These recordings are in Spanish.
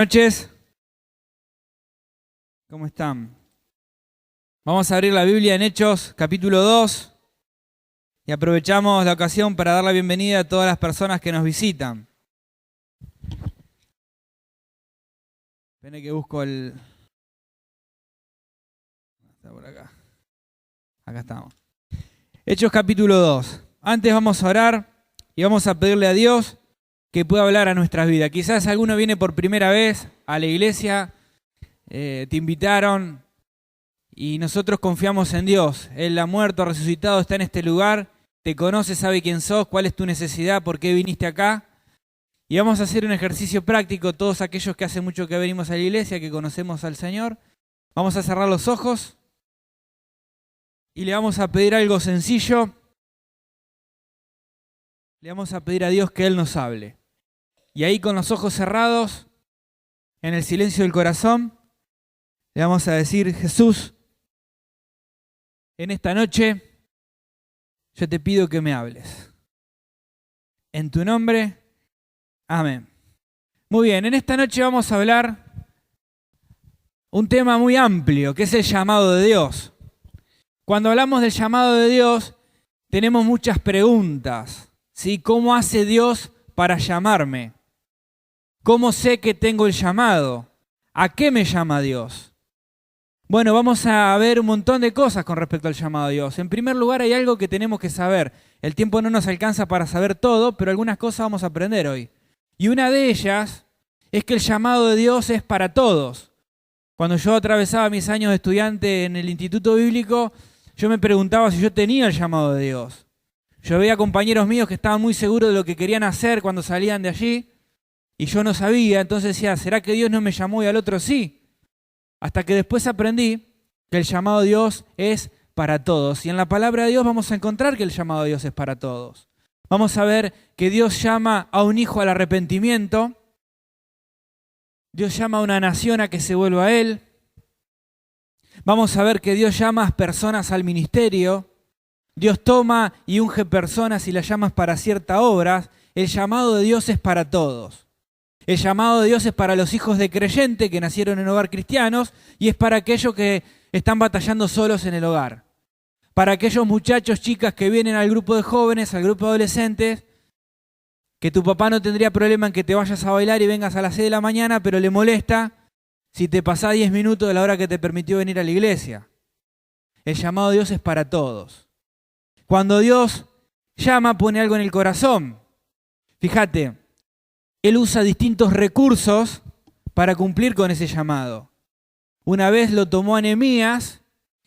Buenas noches, ¿cómo están? Vamos a abrir la Biblia en Hechos, capítulo 2, y aprovechamos la ocasión para dar la bienvenida a todas las personas que nos visitan. Esperen que busco el... Está por acá. Acá estamos. Hechos, capítulo 2. Antes vamos a orar y vamos a pedirle a Dios que pueda hablar a nuestras vidas. Quizás alguno viene por primera vez a la iglesia, te invitaron y nosotros confiamos en Dios. Él ha muerto, ha resucitado, está en este lugar, te conoce, sabe quién sos, cuál es tu necesidad, por qué viniste acá. Y vamos a hacer un ejercicio práctico, todos aquellos que hace mucho que venimos a la iglesia, que conocemos al Señor. Vamos a cerrar los ojos y le vamos a pedir algo sencillo. Le vamos a pedir a Dios que Él nos hable. Y ahí con los ojos cerrados, en el silencio del corazón, le vamos a decir: Jesús, en esta noche yo te pido que me hables. En tu nombre, amén. Muy bien, en esta noche vamos a hablar un tema muy amplio, que es el llamado de Dios. Cuando hablamos del llamado de Dios, tenemos muchas preguntas, ¿sí? ¿Cómo hace Dios para llamarme? ¿Cómo sé que tengo el llamado? ¿A qué me llama Dios? Bueno, vamos a ver un montón de cosas con respecto al llamado de Dios. En primer lugar, hay algo que tenemos que saber. El tiempo no nos alcanza para saber todo, pero algunas cosas vamos a aprender hoy. Y una de ellas es que el llamado de Dios es para todos. Cuando yo atravesaba mis años de estudiante en el Instituto Bíblico, yo me preguntaba si yo tenía el llamado de Dios. Yo veía compañeros míos que estaban muy seguros de lo que querían hacer cuando salían de allí, y yo no sabía, entonces decía, ¿será que Dios no me llamó y al otro sí? Hasta que después aprendí que el llamado de Dios es para todos. Y en la palabra de Dios vamos a encontrar que el llamado de Dios es para todos. Vamos a ver que Dios llama a un hijo al arrepentimiento. Dios llama a una nación a que se vuelva a Él. Vamos a ver que Dios llama a personas al ministerio. Dios toma y unge personas y las llama para ciertas obras. El llamado de Dios es para todos. El llamado de Dios es para los hijos de creyente que nacieron en hogar cristianos y es para aquellos que están batallando solos en el hogar. Para aquellos muchachos, chicas que vienen al grupo de jóvenes, al grupo de adolescentes, que tu papá no tendría problema en que te vayas a bailar y vengas a las 6 de la mañana, pero le molesta si te pasás 10 minutos de la hora que te permitió venir a la iglesia. El llamado de Dios es para todos. Cuando Dios llama, pone algo en el corazón. Fíjate, Él usa distintos recursos para cumplir con ese llamado. Una vez lo tomó a Nehemías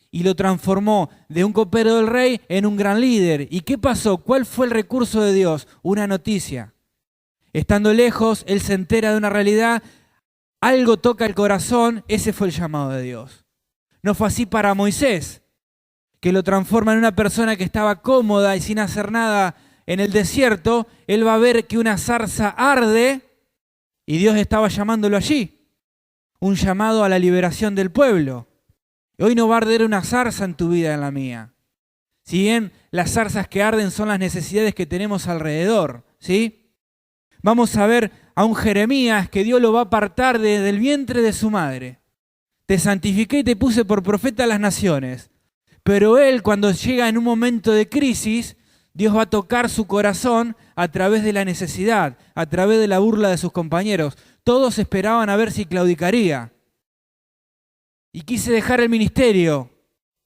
y lo transformó de un copero del rey en un gran líder. ¿Y qué pasó? ¿Cuál fue el recurso de Dios? Una noticia. Estando lejos, él se entera de una realidad, algo toca el corazón, ese fue el llamado de Dios. No fue así para Moisés, que lo transforma en una persona que estaba cómoda y sin hacer nada en el desierto. Él va a ver que una zarza arde y Dios estaba llamándolo allí. Un llamado a la liberación del pueblo. Hoy no va a arder una zarza en tu vida, en la mía. Si bien las zarzas que arden son las necesidades que tenemos alrededor, ¿sí? Vamos a ver a un Jeremías que Dios lo va a apartar desde el vientre de su madre. Te santifiqué y te puse por profeta a las naciones. Pero él, cuando llega en un momento de crisis, Dios va a tocar su corazón a través de la necesidad, a través de la burla de sus compañeros. Todos esperaban a ver si claudicaría. Y quise dejar el ministerio,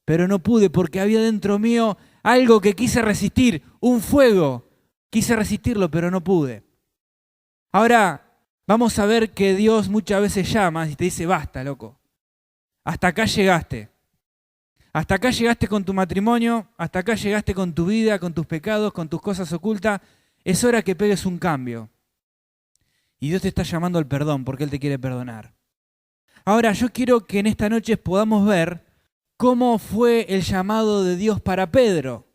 pero no pude porque había dentro mío algo que quise resistir, un fuego. Quise resistirlo, pero no pude. Ahora vamos a ver que Dios muchas veces llama y te dice, basta, loco. Hasta acá llegaste. Hasta acá llegaste con tu matrimonio, hasta acá llegaste con tu vida, con tus pecados, con tus cosas ocultas. Es hora que pegues un cambio. Y Dios te está llamando al perdón porque Él te quiere perdonar. Ahora, yo quiero que en esta noche podamos ver cómo fue el llamado de Dios para Pedro.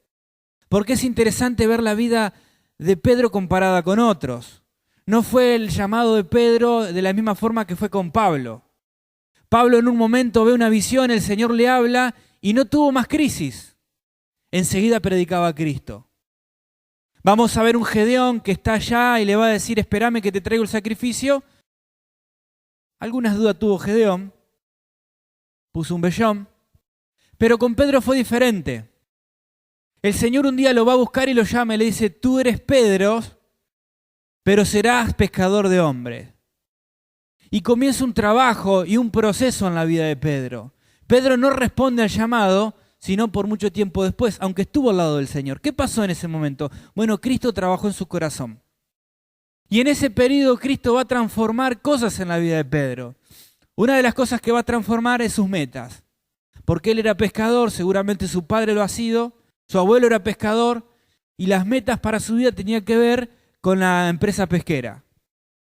Porque es interesante ver la vida de Pedro comparada con otros. No fue el llamado de Pedro de la misma forma que fue con Pablo. Pablo en un momento ve una visión, el Señor le habla y no tuvo más crisis. Enseguida predicaba a Cristo. Vamos a ver un Gedeón que está allá y le va a decir, espérame que te traigo el sacrificio. Algunas dudas tuvo Gedeón, puso un vellón, pero con Pedro fue diferente. El Señor un día lo va a buscar y lo llama y le dice, tú eres Pedro, pero serás pescador de hombres. Y comienza un trabajo y un proceso en la vida de Pedro. Pedro no responde al llamado, sino por mucho tiempo después, aunque estuvo al lado del Señor. ¿Qué pasó en ese momento? Bueno, Cristo trabajó en su corazón. Y en ese periodo Cristo va a transformar cosas en la vida de Pedro. Una de las cosas que va a transformar es sus metas. Porque él era pescador, seguramente su padre lo ha sido, su abuelo era pescador, y las metas para su vida tenían que ver con la empresa pesquera.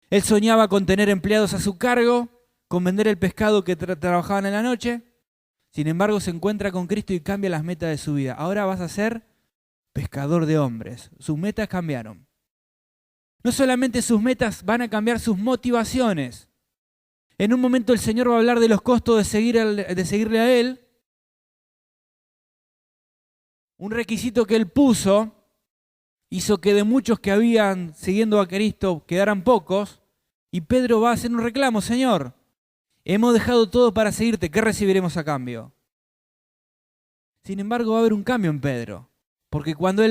Él soñaba con tener empleados a su cargo, con vender el pescado que trabajaban en la noche. Sin embargo, se encuentra con Cristo y cambia las metas de su vida. Ahora vas a ser pescador de hombres. Sus metas cambiaron. No solamente sus metas, van a cambiar sus motivaciones. En un momento el Señor va a hablar de los costos de seguirle a Él. Un requisito que Él puso hizo que de muchos que habían siguiendo a Cristo quedaran pocos. Y Pedro va a hacer un reclamo, Señor. Hemos dejado todo para seguirte, ¿qué recibiremos a cambio? Sin embargo, va a haber un cambio en Pedro, porque cuando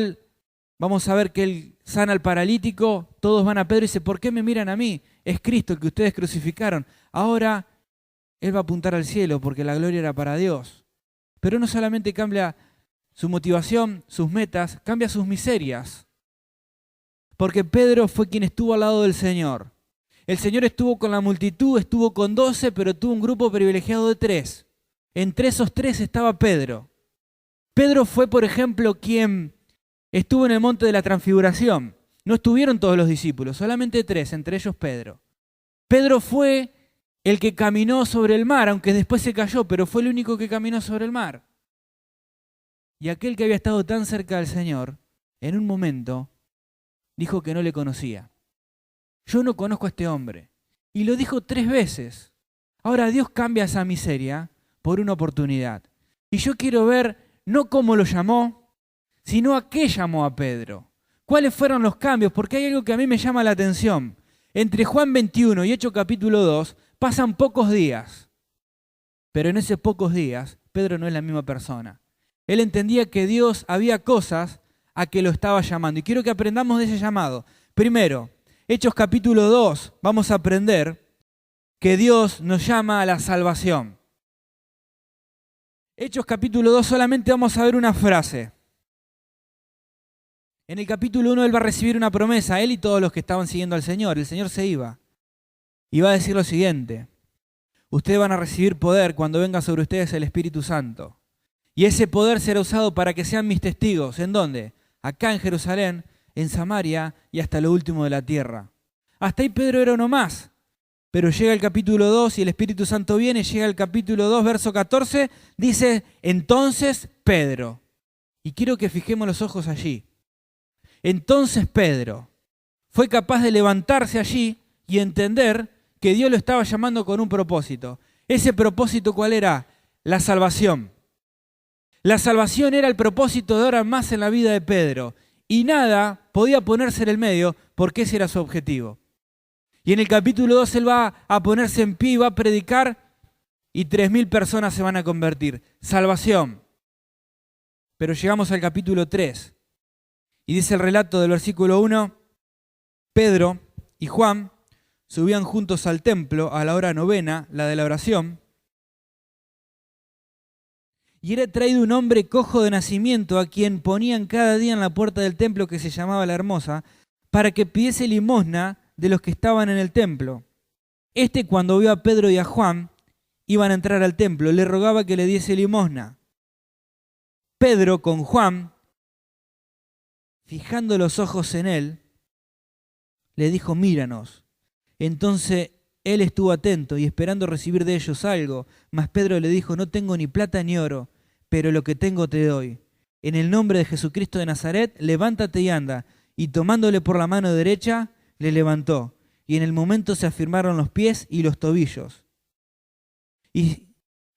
vamos a ver que él sana al paralítico, todos van a Pedro y dice, ¿por qué me miran a mí? Es Cristo el que ustedes crucificaron. Ahora él va a apuntar al cielo, porque la gloria era para Dios. Pero no solamente cambia su motivación, sus metas, cambia sus miserias. Porque Pedro fue quien estuvo al lado del Señor. El Señor estuvo con la multitud, estuvo con 12, pero tuvo un grupo privilegiado de 3. Entre esos 3 estaba Pedro. Pedro fue, por ejemplo, quien estuvo en el monte de la transfiguración. No estuvieron todos los discípulos, solamente 3, entre ellos Pedro. Pedro fue el que caminó sobre el mar, aunque después se cayó, pero fue el único que caminó sobre el mar. Y aquel que había estado tan cerca del Señor, en un momento, dijo que no le conocía. Yo no conozco a este hombre. Y lo dijo 3 veces. Ahora Dios cambia esa miseria por una oportunidad. Y yo quiero ver no cómo lo llamó, sino a qué llamó a Pedro. ¿Cuáles fueron los cambios? Porque hay algo que a mí me llama la atención. Entre Juan 21 y Hechos capítulo 2 pasan pocos días. Pero en esos pocos días, Pedro no es la misma persona. Él entendía que Dios había cosas a que lo estaba llamando. Y quiero que aprendamos de ese llamado. Primero, Hechos capítulo 2, vamos a aprender que Dios nos llama a la salvación. Hechos capítulo 2 solamente vamos a ver una frase. En el capítulo 1 él va a recibir una promesa, él y todos los que estaban siguiendo al Señor. El Señor se iba y va a decir lo siguiente. Ustedes van a recibir poder cuando venga sobre ustedes el Espíritu Santo. Y ese poder será usado para que sean mis testigos. ¿En dónde? Acá en Jerusalén, en Samaria y hasta lo último de la tierra. Hasta ahí Pedro era uno más. Pero llega el capítulo 2 y el Espíritu Santo viene, llega el capítulo 2, verso 14, dice, entonces Pedro. Y quiero que fijemos los ojos allí. Entonces Pedro fue capaz de levantarse allí y entender que Dios lo estaba llamando con un propósito. ¿Ese propósito cuál era? La salvación. La salvación era el propósito de ahora más en la vida de Pedro. Y nada podía ponerse en el medio porque ese era su objetivo. Y en el capítulo 2 él va a ponerse en pie y va a predicar y 3.000 personas se van a convertir. Salvación. Pero llegamos al capítulo 3 y dice el relato del versículo 1, Pedro y Juan subían juntos al templo a la hora 9, la de la oración, y era traído un hombre cojo de nacimiento a quien ponían cada día en la puerta del templo que se llamaba La Hermosa, para que pidiese limosna de los que estaban en el templo. Este, cuando vio a Pedro y a Juan, iban a entrar al templo, le rogaba que le diese limosna. Pedro con Juan, fijando los ojos en él, le dijo, míranos. Entonces él estuvo atento y esperando recibir de ellos algo, mas Pedro le dijo, no tengo ni plata ni oro, pero lo que tengo te doy. En el nombre de Jesucristo de Nazaret, levántate y anda. Y tomándole por la mano derecha, le levantó. Y en el momento se afirmaron los pies y los tobillos. Y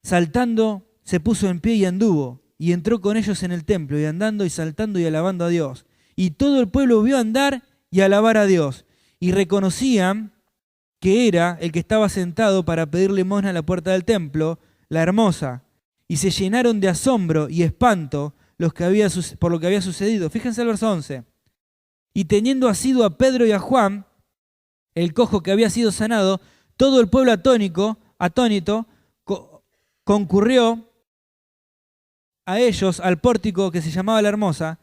saltando, se puso en pie y anduvo. Y entró con ellos en el templo, y andando y saltando y alabando a Dios. Y todo el pueblo vio andar y alabar a Dios. Y reconocían que era el que estaba sentado para pedir limosna a la puerta del templo, la hermosa, y se llenaron de asombro y espanto por lo que había sucedido. Fíjense el verso 11. Y teniendo asido a Pedro y a Juan, el cojo que había sido sanado, todo el pueblo atónito, concurrió a ellos al pórtico que se llamaba la Hermosa.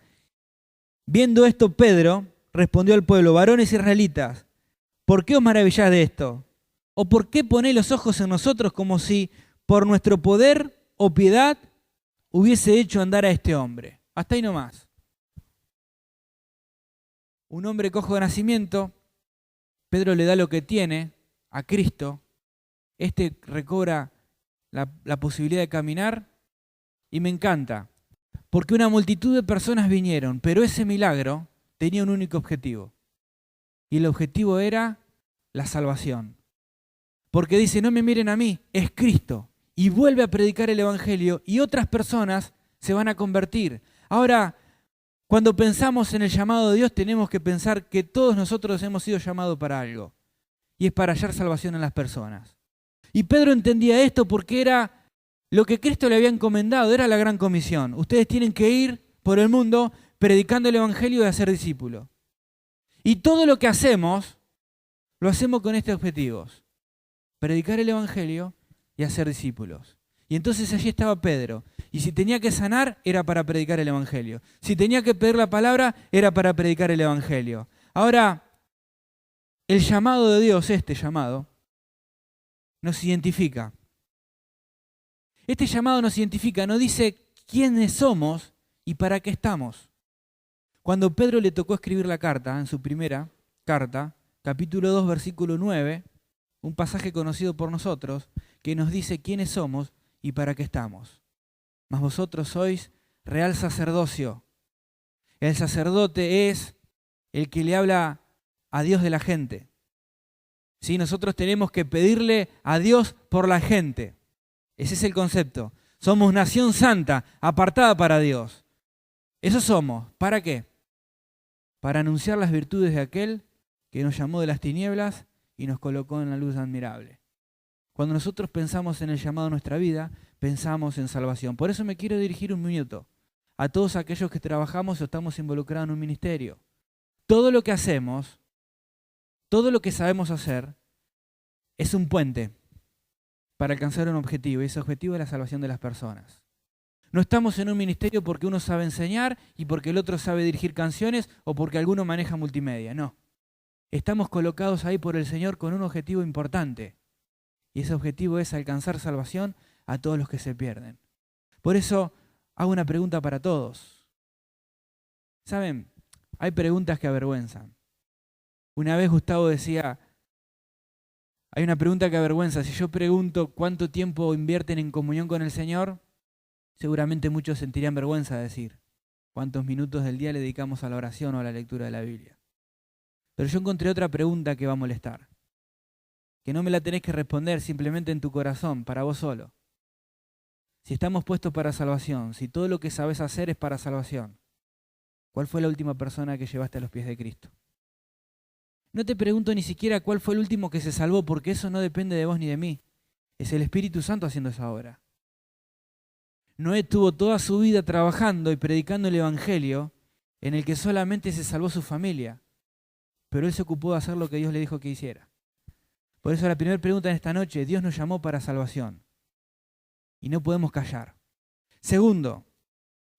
Viendo esto, Pedro respondió al pueblo: varones israelitas, ¿por qué os maravilláis de esto? ¿O por qué ponéis los ojos en nosotros como si por nuestro poder o piedad hubiese hecho andar a este hombre? Hasta ahí nomás. Un hombre cojo de nacimiento, Pedro le da lo que tiene a Cristo, este recobra la posibilidad de caminar, y me encanta, porque una multitud de personas vinieron, pero ese milagro tenía un único objetivo, y el objetivo era la salvación. Porque dice: no me miren a mí, es Cristo, y vuelve a predicar el Evangelio, y otras personas se van a convertir. Ahora, cuando pensamos en el llamado de Dios, tenemos que pensar que todos nosotros hemos sido llamados para algo, y es para hallar salvación en las personas. Y Pedro entendía esto porque era lo que Cristo le había encomendado, era la gran comisión. Ustedes tienen que ir por el mundo predicando el Evangelio y hacer discípulos. Y todo lo que hacemos, lo hacemos con estos objetivos: predicar el Evangelio y hacer discípulos. Y entonces allí estaba Pedro. Y si tenía que sanar, era para predicar el Evangelio. Si tenía que pedir la palabra, era para predicar el Evangelio. Ahora, el llamado de Dios, este llamado, nos identifica. Este llamado nos identifica, nos dice quiénes somos y para qué estamos. Cuando Pedro le tocó escribir la carta, en su primera carta, capítulo 2, versículo 9, un pasaje conocido por nosotros, que nos dice quiénes somos y para qué estamos. Mas vosotros sois real sacerdocio. El sacerdote es el que le habla a Dios de la gente. ¿Sí? Nosotros tenemos que pedirle a Dios por la gente. Ese es el concepto. Somos nación santa, apartada para Dios. Eso somos. ¿Para qué? Para anunciar las virtudes de aquel que nos llamó de las tinieblas y nos colocó en la luz admirable. Cuando nosotros pensamos en el llamado a nuestra vida, pensamos en salvación. Por eso me quiero dirigir un minuto a todos aquellos que trabajamos o estamos involucrados en un ministerio. Todo lo que hacemos, todo lo que sabemos hacer, es un puente para alcanzar un objetivo, y ese objetivo es la salvación de las personas. No estamos en un ministerio porque uno sabe enseñar y porque el otro sabe dirigir canciones o porque alguno maneja multimedia, no. Estamos colocados ahí por el Señor con un objetivo importante, y ese objetivo es alcanzar salvación a todos los que se pierden. Por eso hago una pregunta para todos. ¿Saben? Hay preguntas que avergüenzan. Una vez Gustavo decía: hay una pregunta que avergüenza. Si yo pregunto cuánto tiempo invierten en comunión con el Señor, seguramente muchos sentirían vergüenza de decir cuántos minutos del día le dedicamos a la oración o a la lectura de la Biblia. Pero yo encontré otra pregunta que va a molestar, que no me la tenés que responder simplemente en tu corazón, para vos solo. Si estamos puestos para salvación, si todo lo que sabes hacer es para salvación, ¿cuál fue la última persona que llevaste a los pies de Cristo? No te pregunto ni siquiera cuál fue el último que se salvó, porque eso no depende de vos ni de mí. Es el Espíritu Santo haciendo esa obra. Noé tuvo toda su vida trabajando y predicando el Evangelio, en el que solamente se salvó su familia, pero él se ocupó de hacer lo que Dios le dijo que hiciera. Por eso la primera pregunta en esta noche: Dios nos llamó para salvación y no podemos callar. Segundo,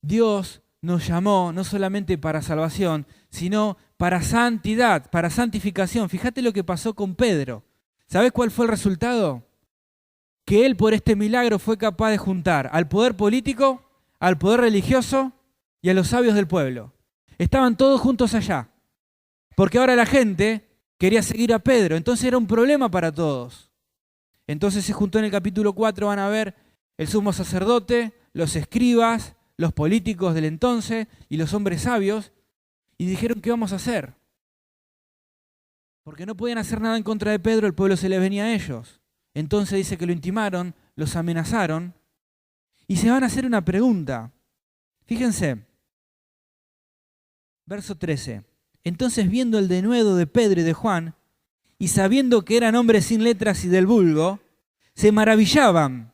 Dios nos llamó no solamente para salvación, sino para santidad, para santificación. Fíjate lo que pasó con Pedro. ¿Sabés cuál fue el resultado? Que él por este milagro fue capaz de juntar al poder político, al poder religioso y a los sabios del pueblo. Estaban todos juntos allá, porque ahora la gente quería seguir a Pedro, entonces era un problema para todos. Entonces se juntó en el capítulo 4, van a ver, el sumo sacerdote, los escribas, los políticos del entonces y los hombres sabios, y dijeron: ¿qué vamos a hacer? Porque no podían hacer nada en contra de Pedro, el pueblo se les venía a ellos. Entonces dice que lo intimaron, los amenazaron, y se van a hacer una pregunta. Fíjense, verso 13. Entonces, viendo el denuedo de Pedro y de Juan, y sabiendo que eran hombres sin letras y del vulgo, se maravillaban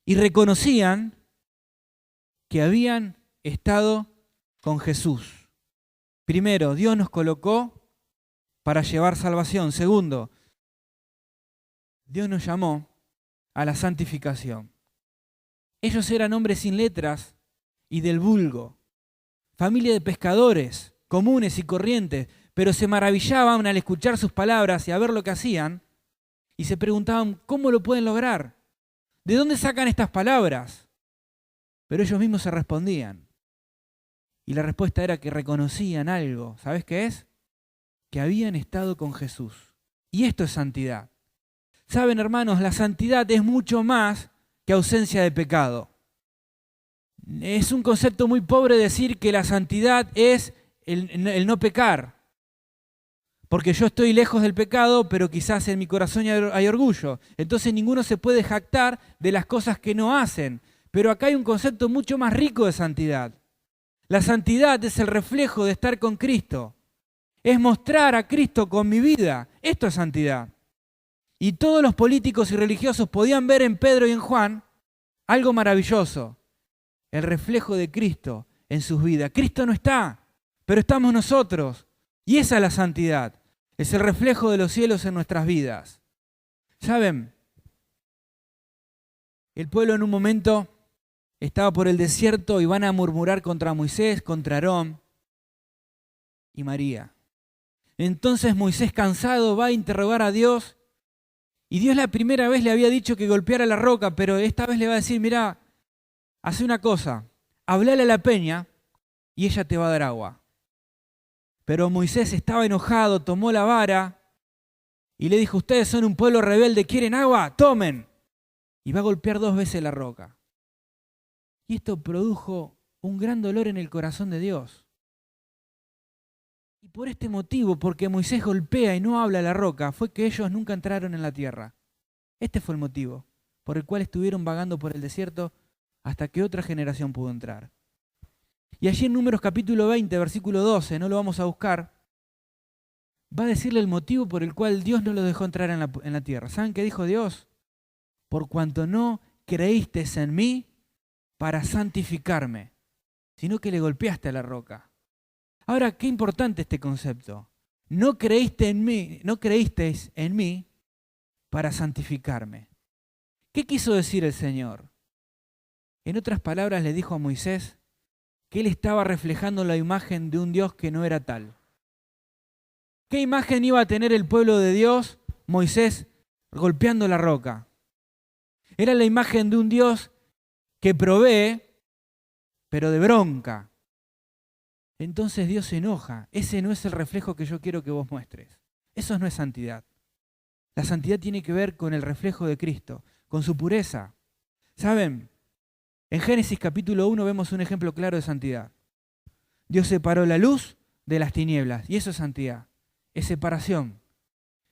y reconocían que habían estado con Jesús. Primero, Dios nos colocó para llevar salvación. Segundo, Dios nos llamó a la santificación. Ellos eran hombres sin letras y del vulgo, familia de pescadores comunes y corrientes, pero se maravillaban al escuchar sus palabras y a ver lo que hacían y se preguntaban, ¿cómo lo pueden lograr? ¿De dónde sacan estas palabras? Pero ellos mismos se respondían. Y la respuesta era que reconocían algo. ¿Sabes qué es? Que habían estado con Jesús. Y esto es santidad. Saben, hermanos, la santidad es mucho más que ausencia de pecado. Es un concepto muy pobre decir que la santidad es el no pecar. Porque yo estoy lejos del pecado, pero quizás en mi corazón hay orgullo. Entonces ninguno se puede jactar de las cosas que no hacen. Pero acá hay un concepto mucho más rico de santidad. La santidad es el reflejo de estar con Cristo. Es mostrar a Cristo con mi vida. Esto es santidad. Y todos los políticos y religiosos podían ver en Pedro y en Juan algo maravilloso. El reflejo de Cristo en sus vidas. Cristo no está, pero estamos nosotros. Y esa es la santidad. Es el reflejo de los cielos en nuestras vidas. ¿Saben? El pueblo en un momento estaba por el desierto y van a murmurar contra Moisés, contra Aarón y María. Entonces Moisés, cansado, va a interrogar a Dios y Dios la primera vez le había dicho que golpeara la roca, pero esta vez le va a decir, mira, hace una cosa, hablale a la peña y ella te va a dar agua. Pero Moisés estaba enojado, tomó la vara y le dijo, ustedes son un pueblo rebelde, ¿quieren agua? ¡Tomen! Y va a golpear 2 veces la roca. Y esto produjo un gran dolor en el corazón de Dios. Y por este motivo, porque Moisés golpea y no habla a la roca, fue que ellos nunca entraron en la tierra. Este fue el motivo por el cual estuvieron vagando por el desierto hasta que otra generación pudo entrar. Y allí en Números capítulo 20, versículo 12, no lo vamos a buscar, va a decirle el motivo por el cual Dios no los dejó entrar en la tierra. ¿Saben qué dijo Dios? Por cuanto no creísteis en mí para santificarme, sino que le golpeaste a la roca. Ahora, qué importante este concepto. No creísteis en mí para santificarme. ¿Qué quiso decir el Señor? En otras palabras, le dijo a Moisés que él estaba reflejando la imagen de un Dios que no era tal. ¿Qué imagen iba a tener el pueblo de Dios? Moisés golpeando la roca. Era la imagen de un Dios que provee, pero de bronca. Entonces Dios se enoja. Ese no es el reflejo que yo quiero que vos muestres. Eso no es santidad. La santidad tiene que ver con el reflejo de Cristo, con su pureza. ¿Saben? En Génesis capítulo 1 vemos un ejemplo claro de santidad. Dios separó la luz de las tinieblas. Y eso es santidad. Es separación.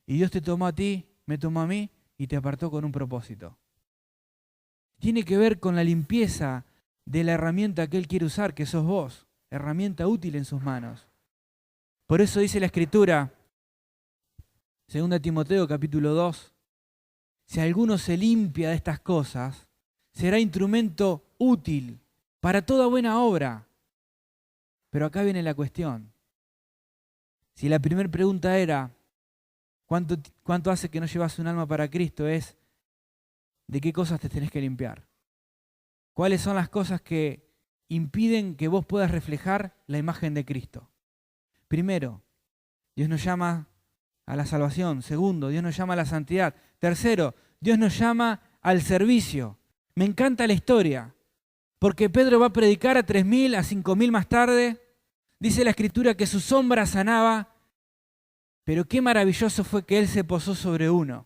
Y Dios te tomó a ti, me tomó a mí y te apartó con un propósito. Tiene que ver con la limpieza de la herramienta que Él quiere usar, que sos vos. Herramienta útil en sus manos. Por eso dice la Escritura, 2 Timoteo capítulo 2, si alguno se limpia de estas cosas, será instrumento útil para toda buena obra. Pero acá viene la cuestión. Si la primera pregunta era, ¿cuánto hace que no llevas un alma para Cristo? Es, ¿de qué cosas te tenés que limpiar? ¿Cuáles son las cosas que impiden que vos puedas reflejar la imagen de Cristo? Primero, Dios nos llama a la salvación. Segundo, Dios nos llama a la santidad. Tercero, Dios nos llama al servicio. Me encanta la historia, porque Pedro va a predicar a 3.000, a 5.000 más tarde. Dice la Escritura que su sombra sanaba, pero qué maravilloso fue que él se posó sobre uno,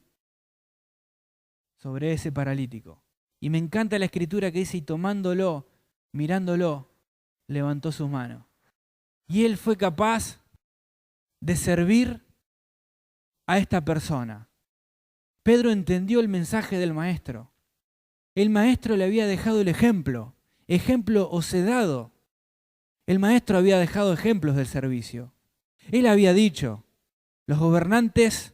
sobre ese paralítico. Y me encanta la Escritura que dice, y tomándolo, mirándolo, levantó sus manos. Y él fue capaz de servir a esta persona. Pedro entendió el mensaje del maestro. El maestro le había dejado el ejemplo os he dado. El maestro había dejado ejemplos del servicio. Él había dicho, Los gobernantes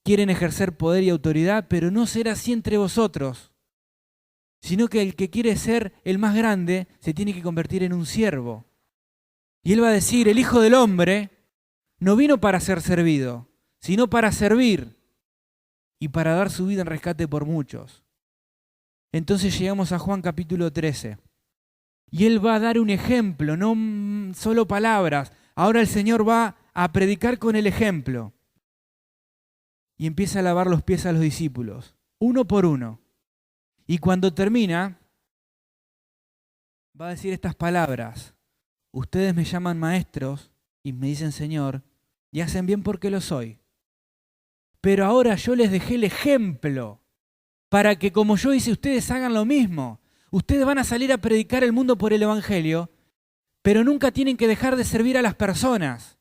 quieren ejercer poder y autoridad, pero no será así entre vosotros, sino que el que quiere ser el más grande se tiene que convertir en un siervo. Y él va a decir, el Hijo del Hombre no vino para ser servido, sino para servir y para dar su vida en rescate por muchos. Entonces llegamos a Juan capítulo 13. Y él va a dar un ejemplo, no solo palabras. Ahora el Señor va a predicar con el ejemplo. Y empieza a lavar los pies a los discípulos, uno por uno. Y cuando termina, va a decir estas palabras. Ustedes me llaman maestros y me dicen Señor, y hacen bien porque lo soy. Pero ahora yo les dejé el ejemplo para que como yo hice, ustedes hagan lo mismo. Ustedes van a salir a predicar el mundo por el Evangelio, pero nunca tienen que dejar de servir a las personas.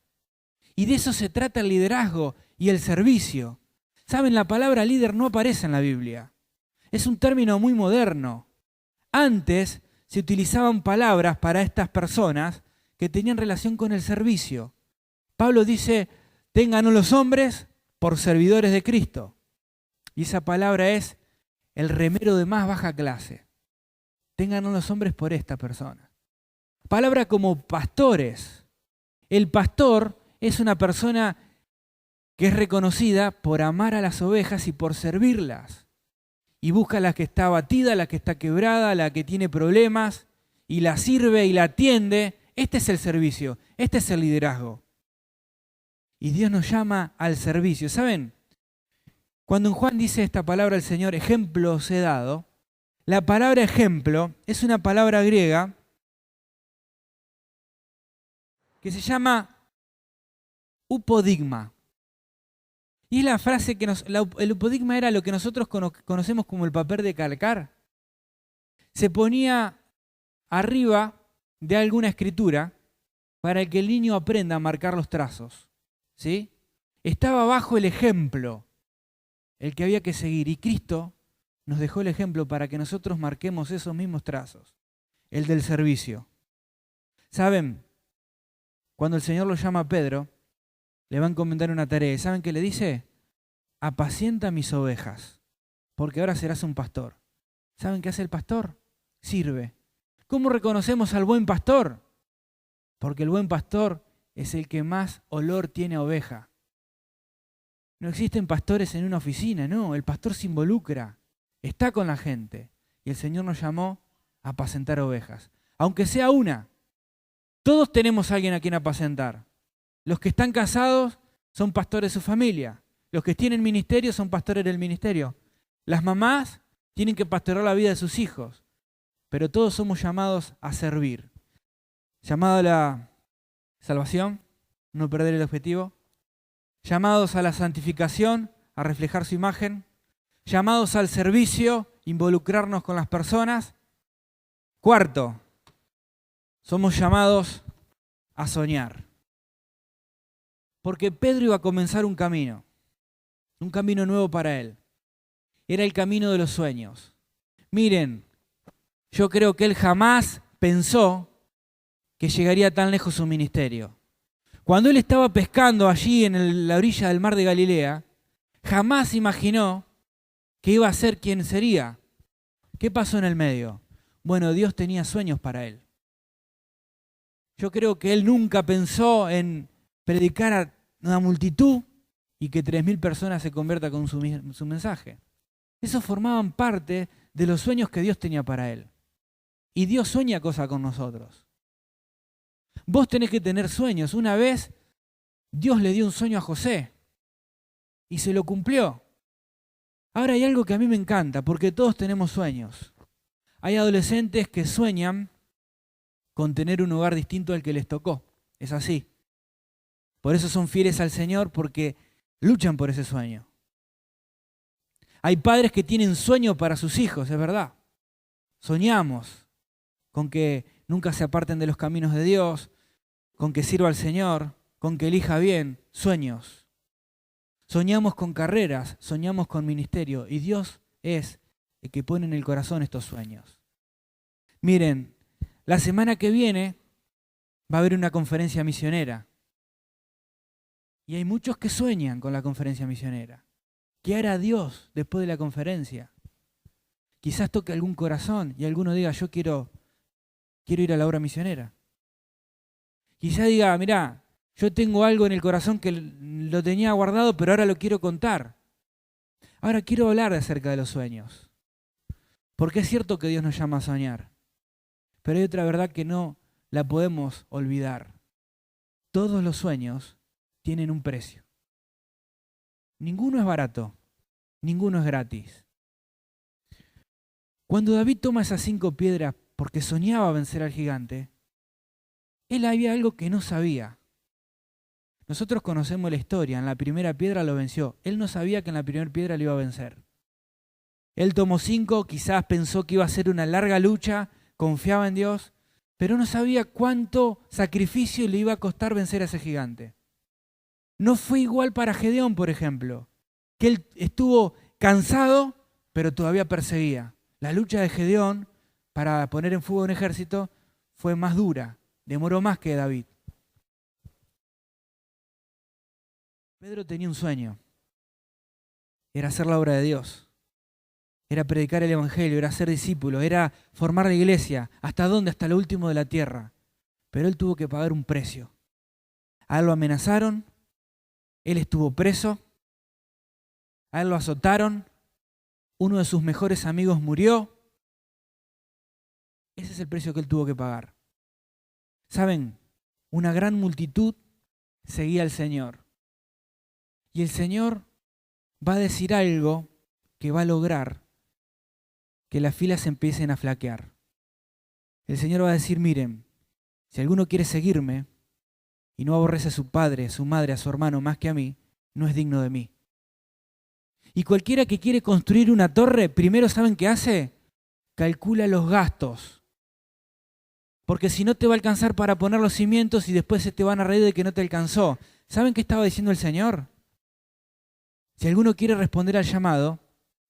Y de eso se trata el liderazgo y el servicio. ¿Saben? La palabra líder no aparece en la Biblia. Es un término muy moderno. Antes se utilizaban palabras para estas personas que tenían relación con el servicio. Pablo dice, tengan a los hombres por servidores de Cristo. Y esa palabra es el remero de más baja clase. Tengan a los hombres por esta persona. Palabra como pastores. El pastor es una persona que es reconocida por amar a las ovejas y por servirlas. Y busca a la que está abatida, a la que está quebrada, a la que tiene problemas, y la sirve y la atiende. Este es el servicio, este es el liderazgo. Y Dios nos llama al servicio. ¿Saben? Cuando en Juan dice esta palabra el Señor, ejemplo os he dado, la palabra ejemplo es una palabra griega que se llama upodigma. Y es la frase que el upodigma era lo que nosotros conocemos como el papel de calcar. Se ponía arriba de alguna escritura para que el niño aprenda a marcar los trazos. ¿Sí? Estaba bajo el ejemplo, el que había que seguir. Y Cristo nos dejó el ejemplo para que nosotros marquemos esos mismos trazos, el del servicio. ¿Saben? Cuando el Señor lo llama a Pedro, le va a encomendar una tarea. ¿Saben qué le dice? Apacienta mis ovejas, porque ahora serás un pastor. ¿Saben qué hace el pastor? Sirve. ¿Cómo reconocemos al buen pastor? Porque el buen pastor es el que más olor tiene a oveja. No existen pastores en una oficina, no. El pastor se involucra, está con la gente. Y el Señor nos llamó a apacentar ovejas. Aunque sea una. Todos tenemos a alguien a quien apacentar. Los que están casados son pastores de su familia. Los que tienen ministerio son pastores del ministerio. Las mamás tienen que pastorear la vida de sus hijos. Pero todos somos llamados a servir. Llamado a la salvación, no perder el objetivo. Llamados a la santificación, a reflejar su imagen. Llamados al servicio, involucrarnos con las personas. Cuarto, somos llamados a soñar. Porque Pedro iba a comenzar un camino nuevo para él. Era el camino de los sueños. Miren, yo creo que él jamás pensó que llegaría tan lejos su ministerio. Cuando él estaba pescando allí en la orilla del mar de Galilea, jamás imaginó que iba a ser quien sería. ¿Qué pasó en el medio? Bueno, Dios tenía sueños para él. Yo creo que él nunca pensó en predicar a una multitud y que 3.000 personas se conviertan con su mensaje. Esos formaban parte de los sueños que Dios tenía para él. Y Dios sueña cosas con nosotros. Vos tenés que tener sueños. Una vez Dios le dio un sueño a José y se lo cumplió. Ahora hay algo que a mí me encanta, porque todos tenemos sueños. Hay adolescentes que sueñan con tener un hogar distinto al que les tocó. Es así. Por eso son fieles al Señor, porque luchan por ese sueño. Hay padres que tienen sueños para sus hijos, es verdad. Soñamos con que nunca se aparten de los caminos de Dios, con que sirva al Señor, con que elija bien. Sueños. Soñamos con carreras, soñamos con ministerio, y Dios es el que pone en el corazón estos sueños. Miren, la semana que viene va a haber una conferencia misionera. Y hay muchos que sueñan con la conferencia misionera. ¿Qué hará Dios después de la conferencia? Quizás toque algún corazón y alguno diga, yo quiero ir a la obra misionera. Quizás diga, mirá, yo tengo algo en el corazón que lo tenía guardado, pero ahora lo quiero contar. Ahora quiero hablar acerca de los sueños. Porque es cierto que Dios nos llama a soñar, pero hay otra verdad que no la podemos olvidar. Todos los sueños tienen un precio. Ninguno es barato, ninguno es gratis. Cuando David toma esas 5 piedras porque soñaba vencer al gigante, él había algo que no sabía. Nosotros conocemos la historia, en la primera piedra lo venció. Él no sabía que en la primera piedra lo iba a vencer. Él tomó 5, quizás pensó que iba a ser una larga lucha, confiaba en Dios, pero no sabía cuánto sacrificio le iba a costar vencer a ese gigante. No fue igual para Gedeón, por ejemplo, que él estuvo cansado, pero todavía perseguía. La lucha de Gedeón para poner en fuga un ejército fue más dura, demoró más que David. Pedro tenía un sueño, era hacer la obra de Dios, era predicar el evangelio, era ser discípulo, era formar la iglesia. ¿Hasta dónde? Hasta lo último de la tierra. Pero él tuvo que pagar un precio. A él lo amenazaron, él estuvo preso, a él lo azotaron, uno de sus mejores amigos murió. Ese es el precio que él tuvo que pagar. ¿Saben? Una gran multitud seguía al Señor. Y el Señor va a decir algo que va a lograr que las filas se empiecen a flaquear. El Señor va a decir, miren, si alguno quiere seguirme y no aborrece a su padre, a su madre, a su hermano más que a mí, no es digno de mí. Y cualquiera que quiere construir una torre, primero, ¿saben qué hace? Calcula los gastos. Porque si no te va a alcanzar para poner los cimientos y después se te van a reír de que no te alcanzó. ¿Saben qué estaba diciendo el Señor? Si alguno quiere responder al llamado,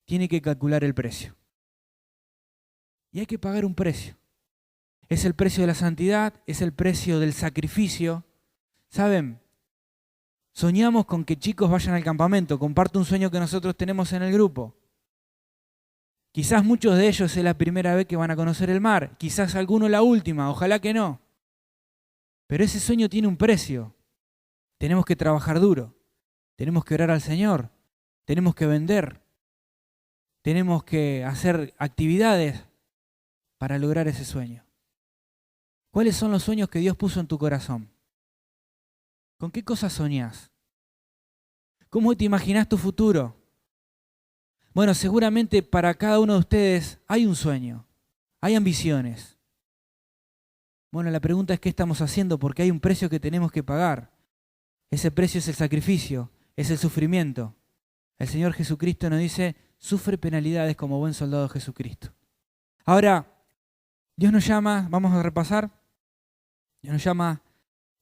tiene que calcular el precio. Y hay que pagar un precio. Es el precio de la santidad, es el precio del sacrificio. ¿Saben? Soñamos con que chicos vayan al campamento. Comparto un sueño que nosotros tenemos en el grupo. Quizás muchos de ellos es la primera vez que van a conocer el mar. Quizás alguno la última, ojalá que no. Pero ese sueño tiene un precio. Tenemos que trabajar duro. Tenemos que orar al Señor. Tenemos que vender. Tenemos que hacer actividades para lograr ese sueño. ¿Cuáles son los sueños que Dios puso en tu corazón? ¿Con qué cosas soñás? ¿Cómo te imaginás tu futuro? Bueno, seguramente para cada uno de ustedes hay un sueño, hay ambiciones. Bueno, la pregunta es qué estamos haciendo, porque hay un precio que tenemos que pagar. Ese precio es el sacrificio, es el sufrimiento. El Señor Jesucristo nos dice, sufre penalidades como buen soldado de Jesucristo. Ahora, Dios nos llama, vamos a repasar, Dios nos llama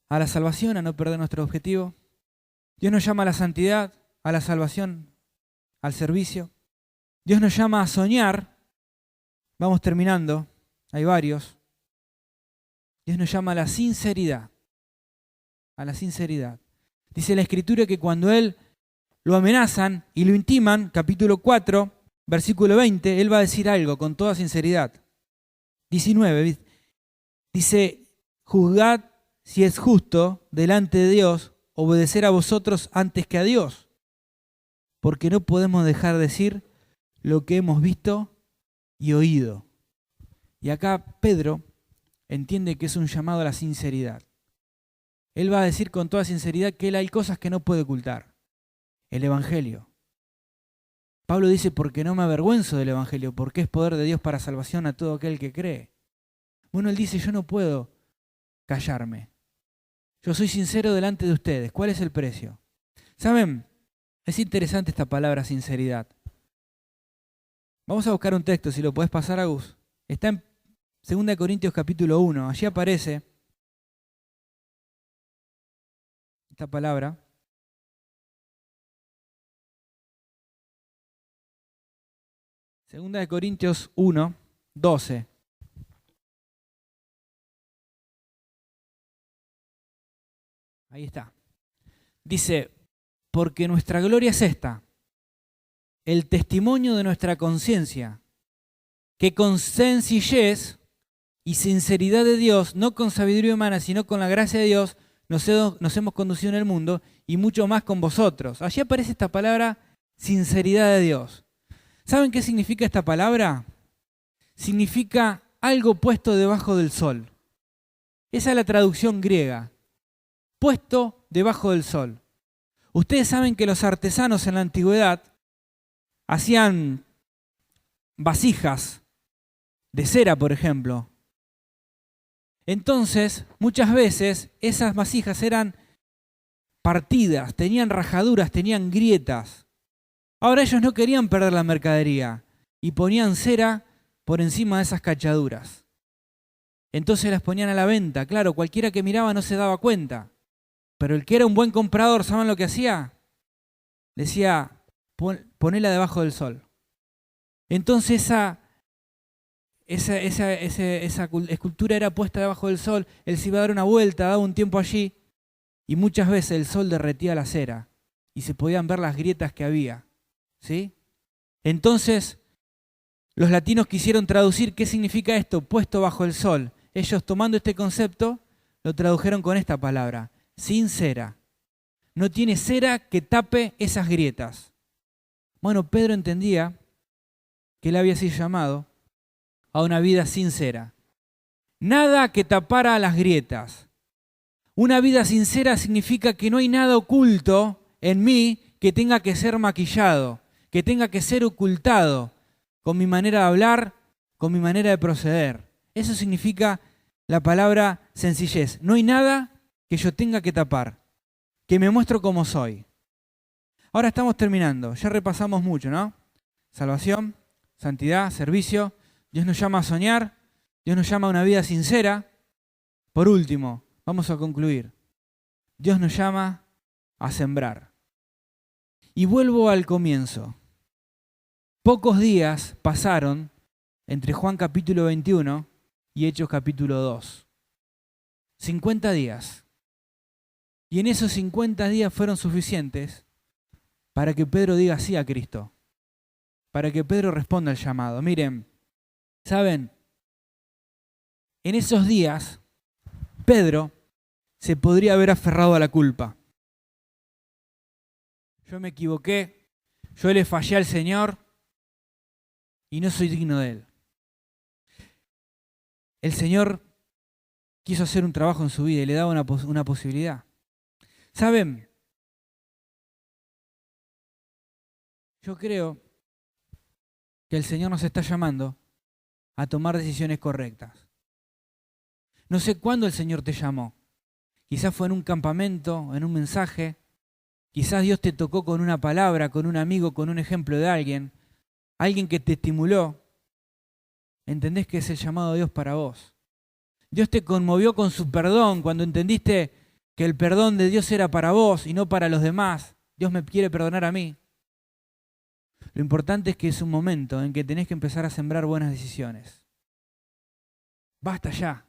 a la salvación, a no perder nuestro objetivo. Dios nos llama a la santidad, a la salvación, al servicio. Dios nos llama a soñar. Vamos terminando, hay varios. Dios nos llama a la sinceridad. A la sinceridad. Dice la Escritura que cuando Él lo amenazan y lo intiman, capítulo 4, versículo 20, Él va a decir algo con toda sinceridad. 19, dice, juzgad si es justo delante de Dios obedecer a vosotros antes que a Dios, porque no podemos dejar de decir lo que hemos visto y oído. Y acá Pedro entiende que es un llamado a la sinceridad. Él va a decir con toda sinceridad que él hay cosas que no puede ocultar. El Evangelio. Pablo dice, porque no me avergüenzo del Evangelio, porque es poder de Dios para salvación a todo aquel que cree. Bueno, él dice, yo no puedo callarme. Yo soy sincero delante de ustedes. ¿Cuál es el precio? ¿Saben? Es interesante esta palabra sinceridad. Vamos a buscar un texto, si lo podés pasar, Agus. Está en 2 Corintios capítulo 1. Allí aparece esta palabra. Segunda de Corintios 1, 12. Ahí está. Dice, porque nuestra gloria es esta, el testimonio de nuestra conciencia, que con sencillez y sinceridad de Dios, no con sabiduría humana, sino con la gracia de Dios, nos hemos conducido en el mundo y mucho más con vosotros. Allí aparece esta palabra, sinceridad de Dios. ¿Saben qué significa esta palabra? Significa algo puesto debajo del sol. Esa es la traducción griega. Puesto debajo del sol. Ustedes saben que los artesanos en la antigüedad hacían vasijas de cera, por ejemplo. Entonces, muchas veces esas vasijas eran partidas, tenían rajaduras, tenían grietas. Ahora ellos no querían perder la mercadería y ponían cera por encima de esas cachaduras. Entonces las ponían a la venta. Claro, cualquiera que miraba no se daba cuenta. Pero el que era un buen comprador, ¿saben lo que hacía? Decía, ponela debajo del sol. Entonces esa escultura era puesta debajo del sol, él se iba a dar una vuelta, daba un tiempo allí, y muchas veces el sol derretía la cera y se podían ver las grietas que había. ¿Sí? Entonces, los latinos quisieron traducir qué significa esto, puesto bajo el sol. Ellos, tomando este concepto, lo tradujeron con esta palabra, sin cera. No tiene cera que tape esas grietas. Bueno, Pedro entendía que él había sido llamado a una vida sincera. Nada que tapara las grietas. Una vida sincera significa que no hay nada oculto en mí que tenga que ser maquillado, que tenga que ser ocultado con mi manera de hablar, con mi manera de proceder. Eso significa la palabra sencillez. No hay nada que yo tenga que tapar, que me muestro como soy. Ahora estamos terminando, ya repasamos mucho, ¿no? Salvación, santidad, servicio. Dios nos llama a soñar, Dios nos llama a una vida sincera. Por último, vamos a concluir. Dios nos llama a sembrar. Y vuelvo al comienzo. Pocos días pasaron entre Juan capítulo 21 y Hechos capítulo 2. 50 días. Y en esos 50 días fueron suficientes para que Pedro diga sí a Cristo. Para que Pedro responda al llamado. Miren, ¿saben? En esos días, Pedro se podría haber aferrado a la culpa. Yo me equivoqué, yo le fallé al Señor y no soy digno de Él. El Señor quiso hacer un trabajo en su vida y le daba una posibilidad. ¿Saben? Yo creo que el Señor nos está llamando a tomar decisiones correctas. No sé cuándo el Señor te llamó. Quizás fue en un campamento, en un mensaje. Quizás Dios te tocó con una palabra, con un amigo, con un ejemplo de alguien. Alguien que te estimuló. Entendés que es el llamado de Dios para vos. Dios te conmovió con su perdón cuando entendiste que el perdón de Dios era para vos y no para los demás. Dios me quiere perdonar a mí. Lo importante es que es un momento en que tenés que empezar a sembrar buenas decisiones. Basta ya.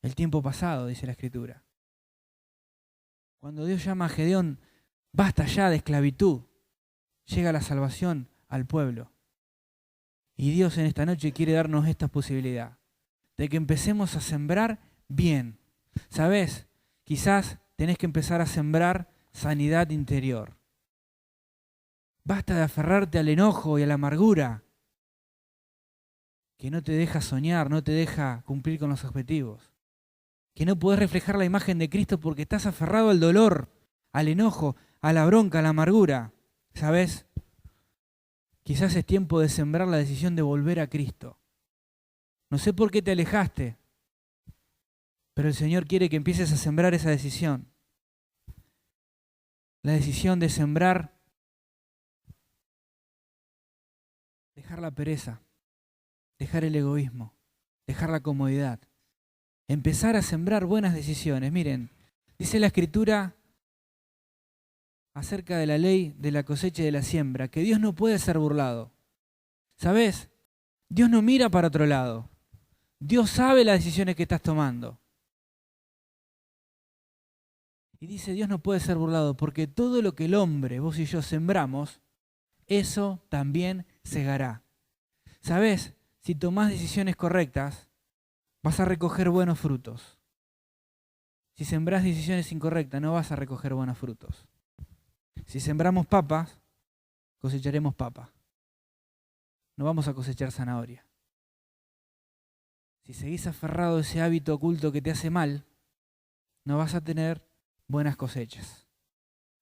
El tiempo pasado, dice la Escritura. Cuando Dios llama a Gedeón, basta ya de esclavitud. Llega la salvación al pueblo. Y Dios en esta noche quiere darnos esta posibilidad de que empecemos a sembrar bien. ¿Sabés? Quizás tenés que empezar a sembrar sanidad interior. Basta de aferrarte al enojo y a la amargura que no te deja soñar, no te deja cumplir con los objetivos. Que no podés reflejar la imagen de Cristo porque estás aferrado al dolor, al enojo, a la bronca, a la amargura. ¿Sabés? Quizás es tiempo de sembrar la decisión de volver a Cristo. No sé por qué te alejaste, pero el Señor quiere que empieces a sembrar esa decisión. La decisión de sembrar, dejar la pereza, dejar el egoísmo, dejar la comodidad. Empezar a sembrar buenas decisiones. Miren, dice la Escritura acerca de la ley de la cosecha y de la siembra, que Dios no puede ser burlado. ¿Sabes? Dios no mira para otro lado. Dios sabe las decisiones que estás tomando. Y dice, Dios no puede ser burlado, porque todo lo que el hombre, vos y yo, sembramos, eso también segará. ¿Sabés? Si tomás decisiones correctas, vas a recoger buenos frutos. Si sembrás decisiones incorrectas, no vas a recoger buenos frutos. Si sembramos papas, cosecharemos papas. No vamos a cosechar zanahoria. Si seguís aferrado a ese hábito oculto que te hace mal, no vas a tener buenas cosechas.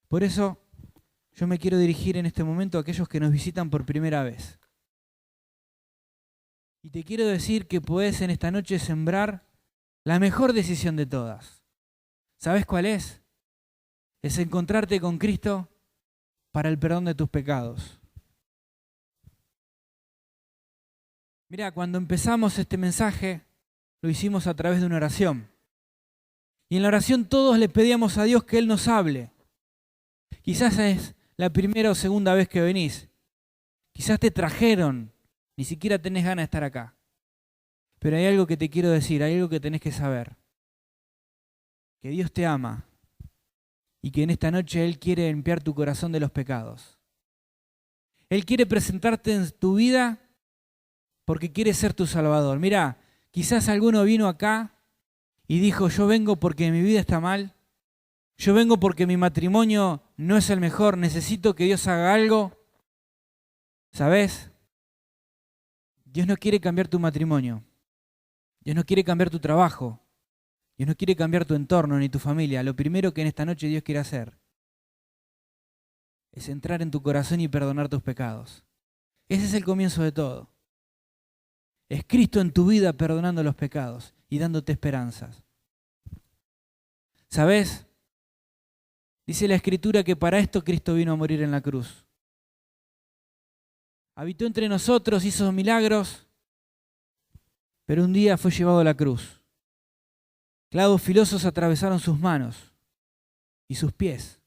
Por eso, yo me quiero dirigir en este momento a aquellos que nos visitan por primera vez. Y te quiero decir que podés en esta noche sembrar la mejor decisión de todas. ¿Sabes cuál es? Es encontrarte con Cristo para el perdón de tus pecados. Mirá, cuando empezamos este mensaje, lo hicimos a través de una oración. Y en la oración todos le pedíamos a Dios que Él nos hable. Quizás es la primera o segunda vez que venís. Quizás te trajeron, ni siquiera tenés ganas de estar acá. Pero hay algo que te quiero decir, hay algo que tenés que saber. Que Dios te ama y que en esta noche Él quiere limpiar tu corazón de los pecados. Él quiere presentarte en tu vida porque quiere ser tu Salvador. Mirá, quizás alguno vino acá y dijo, yo vengo porque mi vida está mal, yo vengo porque mi matrimonio no es el mejor, necesito que Dios haga algo. ¿Sabes? Dios no quiere cambiar tu matrimonio, Dios no quiere cambiar tu trabajo, Dios no quiere cambiar tu entorno ni tu familia. Lo primero que en esta noche Dios quiere hacer es entrar en tu corazón y perdonar tus pecados. Ese es el comienzo de todo. Es Cristo en tu vida perdonando los pecados y dándote esperanzas. ¿Sabes? Dice la Escritura que para esto Cristo vino a morir en la cruz. Habitó entre nosotros, hizo milagros, pero un día fue llevado a la cruz. Clavos filosos atravesaron sus manos y sus pies.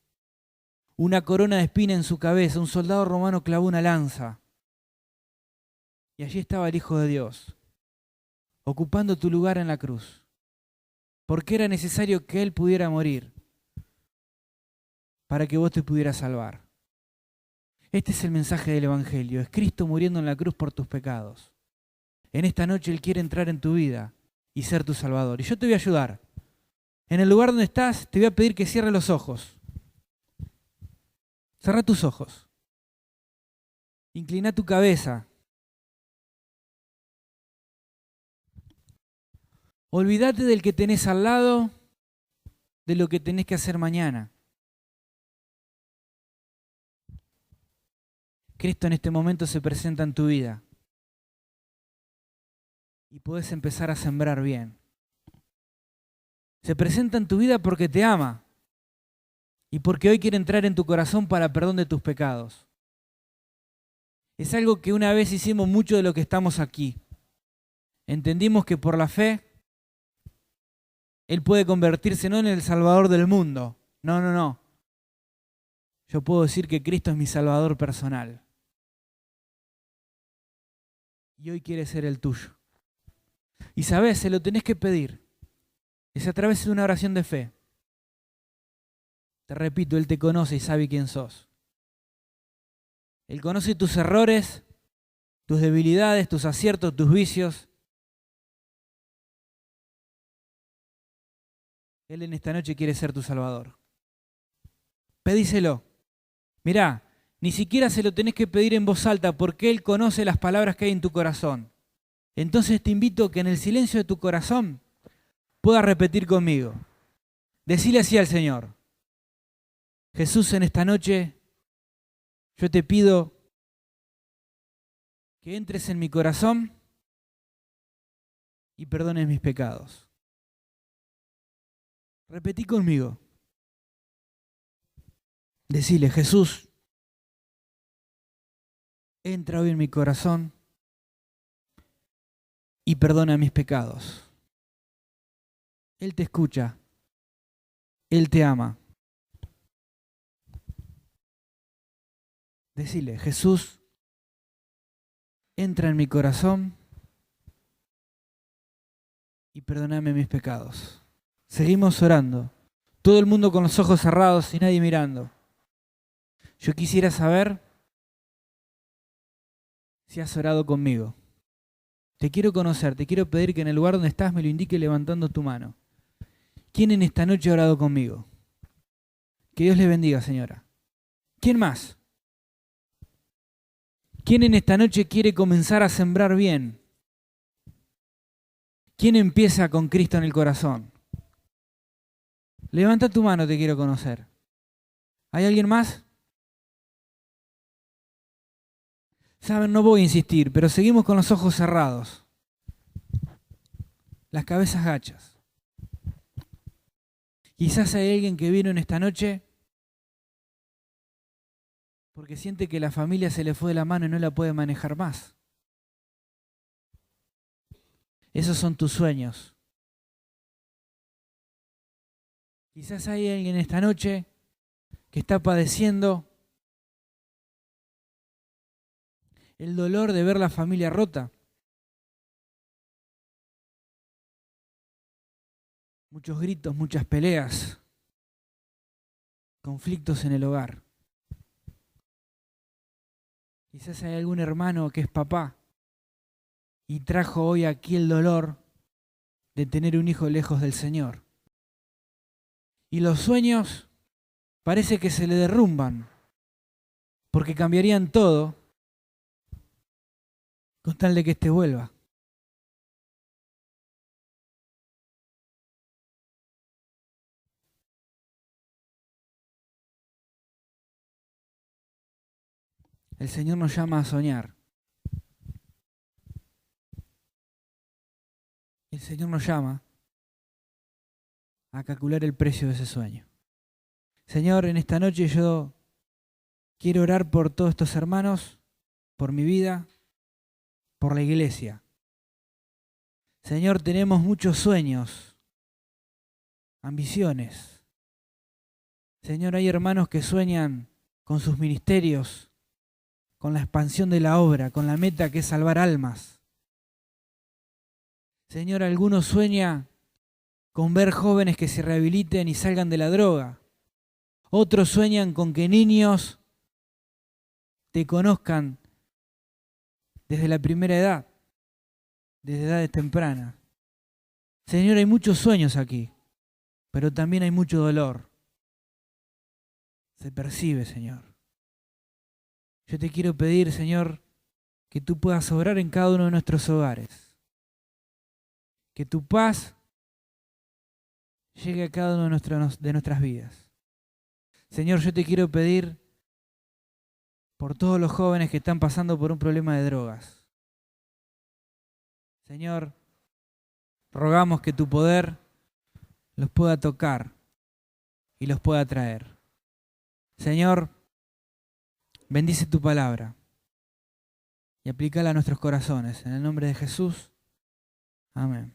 Una corona de espina en su cabeza, un soldado romano clavó una lanza. Y allí estaba el Hijo de Dios, ocupando tu lugar en la cruz. Porque era necesario que Él pudiera morir para que vos te pudieras salvar. Este es el mensaje del Evangelio, es Cristo muriendo en la cruz por tus pecados. En esta noche Él quiere entrar en tu vida y ser tu Salvador. Y yo te voy a ayudar. En el lugar donde estás, te voy a pedir que cierres los ojos. Cerrá tus ojos. Inclina tu cabeza. Olvídate del que tenés al lado, de lo que tenés que hacer mañana. Cristo en este momento se presenta en tu vida y podés empezar a sembrar bien. Se presenta en tu vida porque te ama y porque hoy quiere entrar en tu corazón para perdón de tus pecados. Es algo que una vez hicimos mucho de lo que estamos aquí. Entendimos que por la fe Él puede convertirse no en el Salvador del mundo. No. Yo puedo decir que Cristo es mi Salvador personal. Y hoy quiere ser el tuyo. Y sabes, se lo tenés que pedir. Es a través de una oración de fe. Te repito, Él te conoce y sabe quién sos. Él conoce tus errores, tus debilidades, tus aciertos, tus vicios. Él en esta noche quiere ser tu Salvador. Pedíselo. Mirá, ni siquiera se lo tenés que pedir en voz alta porque Él conoce las palabras que hay en tu corazón. Entonces te invito a que en el silencio de tu corazón puedas repetir conmigo. Decile así al Señor. Jesús, en esta noche yo te pido que entres en mi corazón y perdones mis pecados. Repetí conmigo. Decile, Jesús, entra hoy en mi corazón y perdona mis pecados. Él te escucha. Él te ama. Decile, Jesús, entra en mi corazón y perdóname mis pecados. Seguimos orando. todo el mundo con los ojos cerrados y nadie mirando. Yo quisiera saber si has orado conmigo. Te quiero conocer, te quiero pedir que en el lugar donde estás me lo indique levantando tu mano. ¿Quién en esta noche ha orado conmigo? Que Dios le bendiga, señora. ¿Quién más? ¿Quién en esta noche quiere comenzar a sembrar bien? ¿Quién empieza con Cristo en el corazón? Levanta tu mano, te quiero conocer. ¿Hay alguien más? Saben, no voy a insistir, pero seguimos con los ojos cerrados. Las cabezas gachas. Quizás hay alguien que vino en esta noche porque siente que la familia se le fue de la mano y no la puede manejar más. Esos son tus sueños. Quizás hay alguien esta noche que está padeciendo el dolor de ver la familia rota. Muchos gritos, muchas peleas, conflictos en el hogar. Quizás hay algún hermano que es papá y trajo hoy aquí el dolor de tener un hijo lejos del Señor. Y los sueños parece que se le derrumban, porque cambiarían todo con tal de que éste vuelva. El Señor nos llama a soñar. El Señor nos llama a calcular el precio de ese sueño. Señor, en esta noche yo quiero orar por todos estos hermanos, por mi vida, por la iglesia. Señor, tenemos muchos sueños, ambiciones. Señor, hay hermanos que sueñan con sus ministerios, con la expansión de la obra, con la meta que es salvar almas. Señor, algunos sueñan con ver jóvenes que se rehabiliten y salgan de la droga. Otros sueñan con que niños te conozcan desde la primera edad, desde edades tempranas. Señor, hay muchos sueños aquí, pero también hay mucho dolor. Se percibe, Señor. Yo te quiero pedir, Señor, que tú puedas obrar en cada uno de nuestros hogares. Que tu paz llegue a cada uno de nuestras vidas. Señor, yo te quiero pedir por todos los jóvenes que están pasando por un problema de drogas. Señor, rogamos que tu poder los pueda tocar y los pueda traer. Señor, bendice tu palabra y aplícala a nuestros corazones. En el nombre de Jesús. Amén.